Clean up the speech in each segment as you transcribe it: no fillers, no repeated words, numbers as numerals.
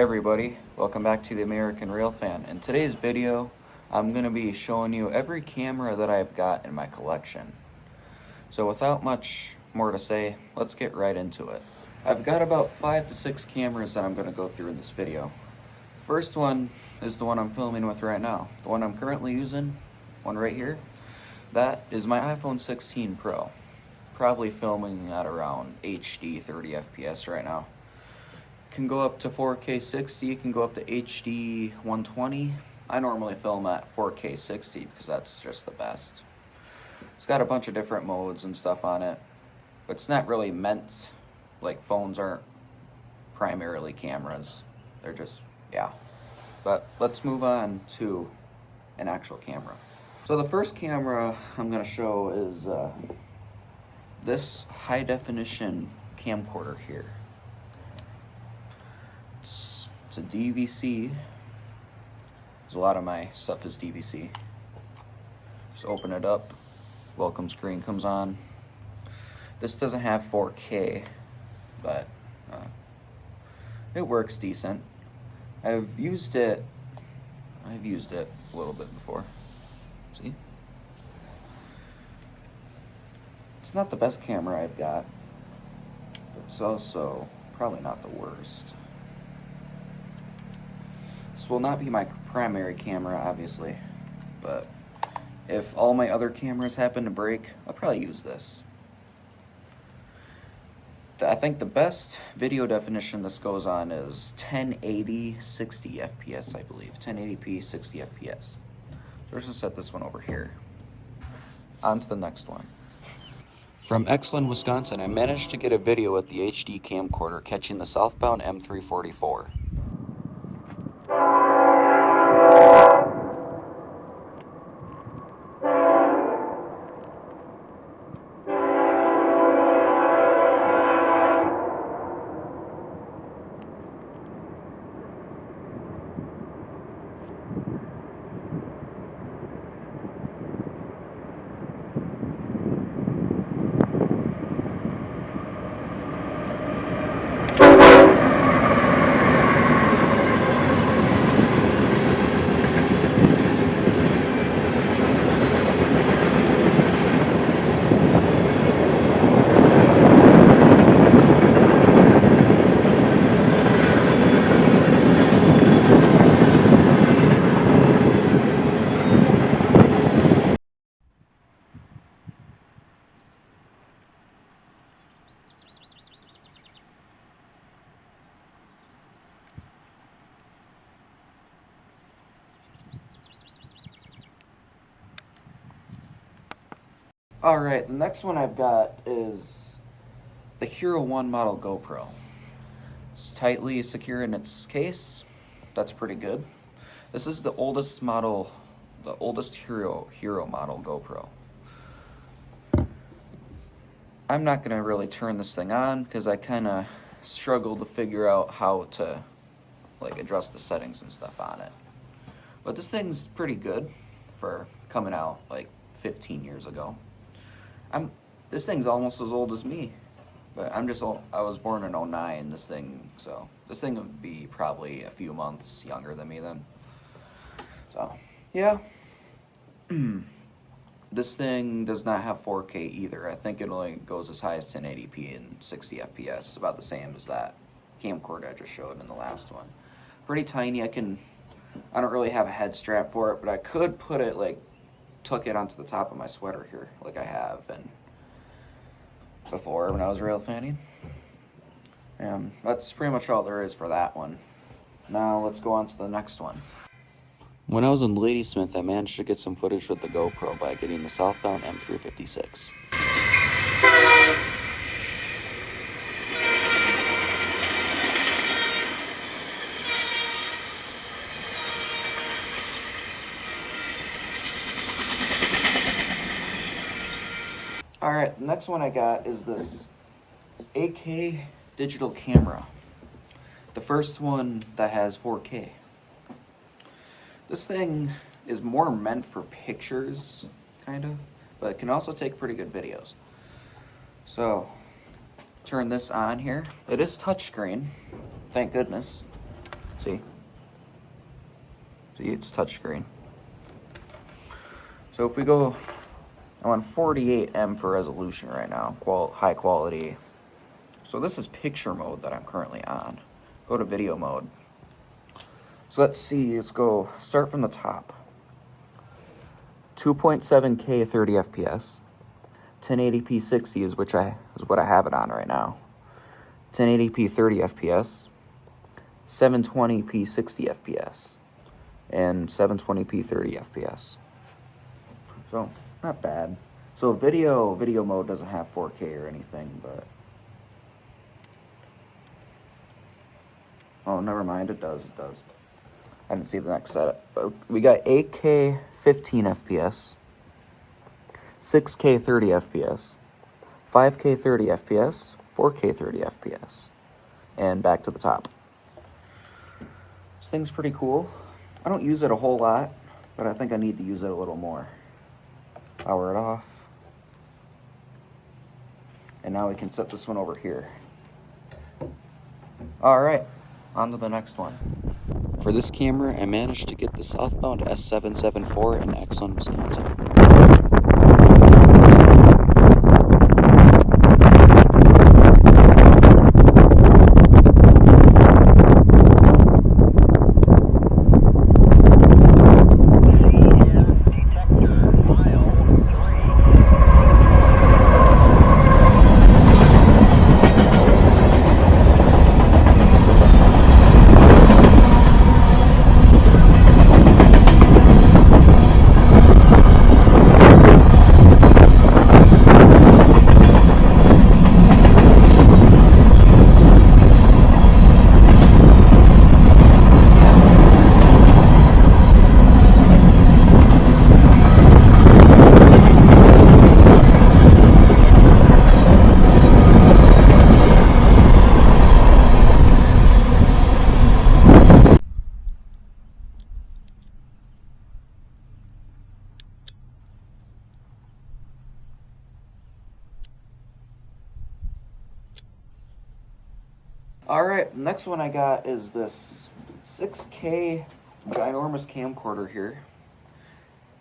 everybody, welcome back to the American Rail Fan. In today's video, I'm going to be showing you every camera that I've got in my collection. So without much more to say, let's get right into it. I've got about 5 to 6 cameras that I'm going to go through in this video. First one is the one I'm filming with right now. The one I'm currently using, one right here, that is my iPhone 16 Pro. Probably filming at around HD 30 FPS right now. Can go up to 4K 60, can go up to HD 120. I normally film at 4K 60 because that's just the best. It's got a bunch of different modes and stuff on it, but it's not really meant, like phones aren't primarily cameras. They're just, yeah. But let's move on to an actual camera. So the first camera I'm going to show is this high definition camcorder here. It's a DVC. A lot of my stuff is DVC. Just open it up. Welcome screen comes on. This doesn't have 4K, but it works decent. I've used it a little bit before. See? It's not the best camera I've got, but it's also probably not the worst. This will not be my primary camera, obviously, but if all my other cameras happen to break, I'll probably use this. I think the best video definition this goes on is 1080 60 FPS, I believe. 1080p 60 FPS. So we're just going to set this one over here. On to the next one. From Exlin, Wisconsin, I managed to get a video with the HD camcorder catching the southbound M344. Alright, the next one I've got is the Hero 1 model GoPro. It's tightly secure in its case. That's pretty good. This is the oldest model, the oldest Hero model GoPro. I'm not going to really turn this thing on because I kind of struggled to figure out how to adjust the settings and stuff on it. But this thing's pretty good for coming out like 15 years ago. This thing's almost as old as me, but I was born in 09, so this thing would be probably a few months younger than me then. So, yeah. This thing does not have 4K either. I think it only goes as high as 1080p and 60 FPS, about the same as that camcorder I just showed in the last one. Pretty tiny. I don't really have a head strap for it, but I could put it tuck it onto the top of my sweater here, like I have and before when I was rail fanning. And that's pretty much all there is for that one. Now let's go on to the next one. When I was in Ladysmith, I managed to get some footage with the GoPro by getting the southbound M356. Alright, the next one I got is this 8K digital camera. The first one that has 4K. This thing is more meant for pictures, kind of, but it can also take pretty good videos. So, turn this on here. It is touchscreen, thank goodness. See, it's touchscreen. So if we go, I'm on 48M for resolution right now, high quality. So this is picture mode that I'm currently on. Go to video mode. So let's see, let's go, start from the top. 2.7K 30 FPS. 1080p 60 is what I have it on right now. 1080p 30 FPS. 720p 60 FPS. And 720p 30 FPS. So, not bad. So video mode doesn't have 4K or anything, but... Oh, never mind, it does. I didn't see the next setup. But we got 8K 15 FPS, 6K 30 FPS, 5K 30 FPS, 4K 30 FPS, and back to the top. This thing's pretty cool. I don't use it a whole lot, but I think I need to use it a little more. Power it off. And now we can set this one over here. Alright, on to the next one. For this camera, I managed to get the southbound S774 in Exxon, Wisconsin. Alright, next one I got is this 6K ginormous camcorder here.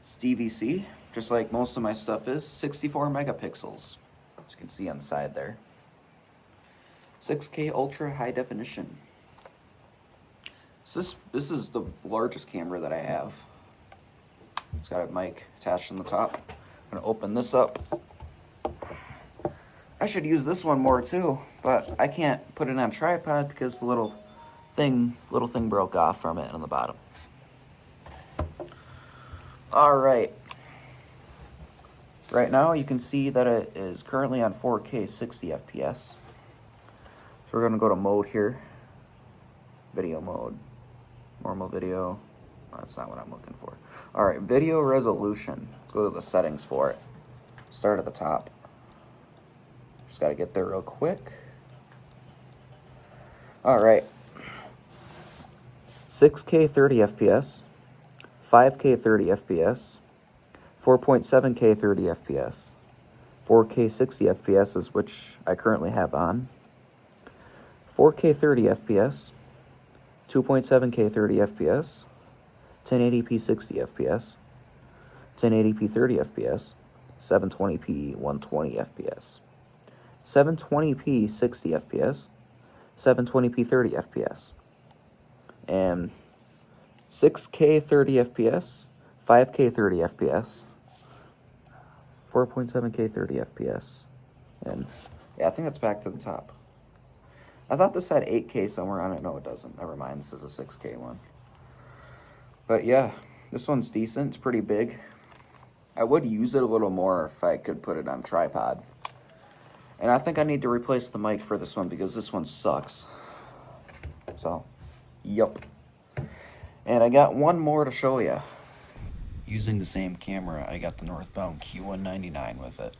It's DVC, just like most of my stuff is. 64 megapixels, as you can see on the side there. 6K ultra high definition. So this is the largest camera that I have. It's got a mic attached on the top. I'm gonna open this up. I should use this one more too, but I can't put it on a tripod because the little thing broke off from it on the bottom. Alright. Right now you can see that it is currently on 4K 60 FPS. So we're going to go to mode here. Video mode. Normal video. Oh, that's not what I'm looking for. Alright, video resolution. Let's go to the settings for it. Start at the top. Just got to get there real quick. Alright. 6K 30 FPS. 5K 30 FPS. 4.7K 30 FPS. 4K 60 FPS is which I currently have on. 4K 30 FPS. 2.7K 30 FPS. 1080p 60 FPS. 1080p 30 FPS. 720p 120 FPS. 720p 60 FPS, 720p 30 FPS, and 6K 30 FPS, 5K 30 FPS, 4.7K 30 FPS, and yeah, I think that's back to the top. I thought this had 8K somewhere on it. No, it doesn't. Never mind, this is a 6K one. But yeah, this one's decent. It's pretty big. I would use it a little more if I could put it on a tripod. And I think I need to replace the mic for this one because this one sucks. So, yup. And I got one more to show you. Using the same camera, I got the northbound Q199 with it.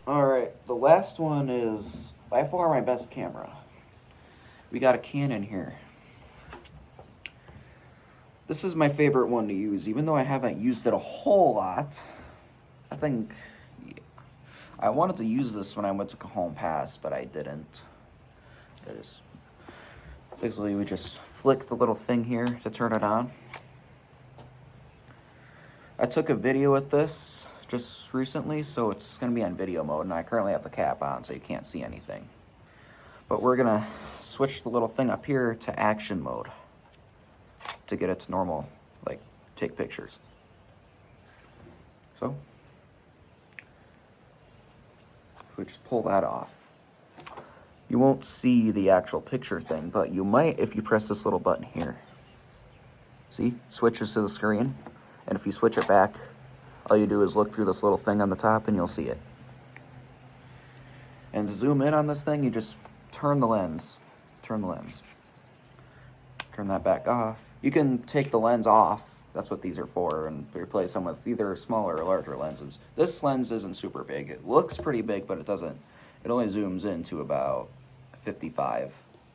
Alright, the last one is by far my best camera. We got a Canon here. This is my favorite one to use, even though I haven't used it a whole lot. I think I wanted to use this when I went to Cajon Pass, but I didn't. Basically, we just flick the little thing here to turn it on. I took a video with this just recently, so it's going to be on video mode, and I currently have the cap on, so you can't see anything. But we're going to switch the little thing up here to action mode to get it to normal, like, take pictures. So, if we just pull that off, you won't see the actual picture thing, but you might if you press this little button here. See? Switches to the screen, and if you switch it back, all you do is look through this little thing on the top and you'll see it. And to zoom in on this thing, you just turn the lens. Turn that back off. You can take the lens off. That's what these are for, and replace them with either smaller or larger lenses. This lens isn't super big. It looks pretty big, but it doesn't. It only zooms in to about 55,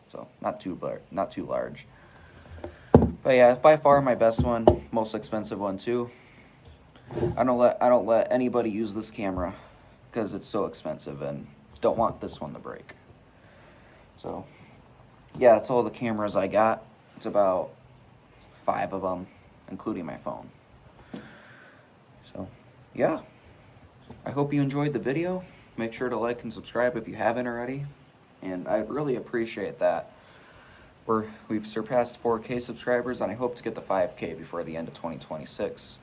so not too large. But yeah, by far my best one, most expensive one too. I don't let anybody use this camera because it's so expensive and don't want this one to break. So yeah, that's all the cameras I got. It's about 5 of them, including my phone. So yeah, I hope you enjoyed the video. Make sure to like and subscribe if you haven't already, and I'd really appreciate that. We've surpassed 4K subscribers, and I hope to get the 5K before the end of 2026.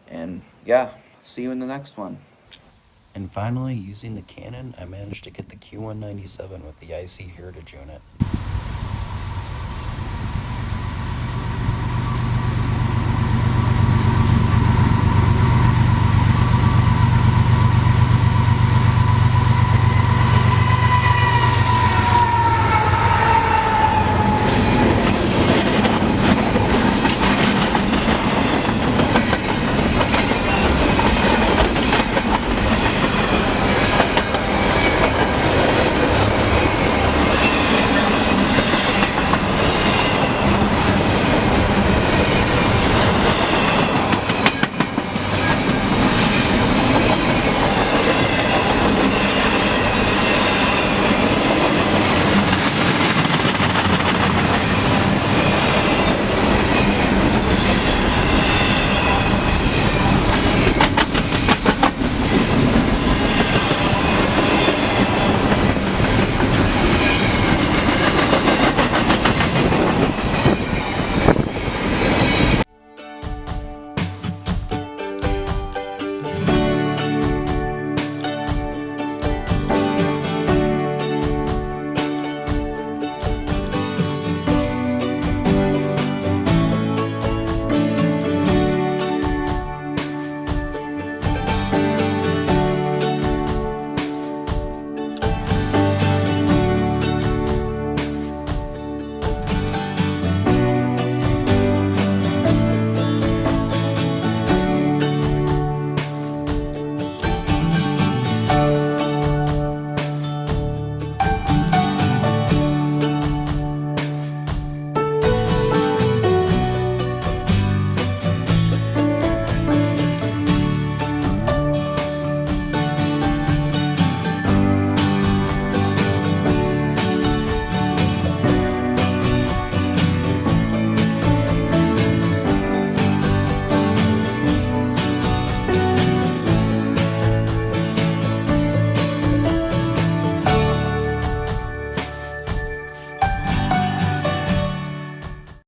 And yeah, see you in the next one. And finally, using the Canon, I managed to get the Q197 with the IC Heritage unit.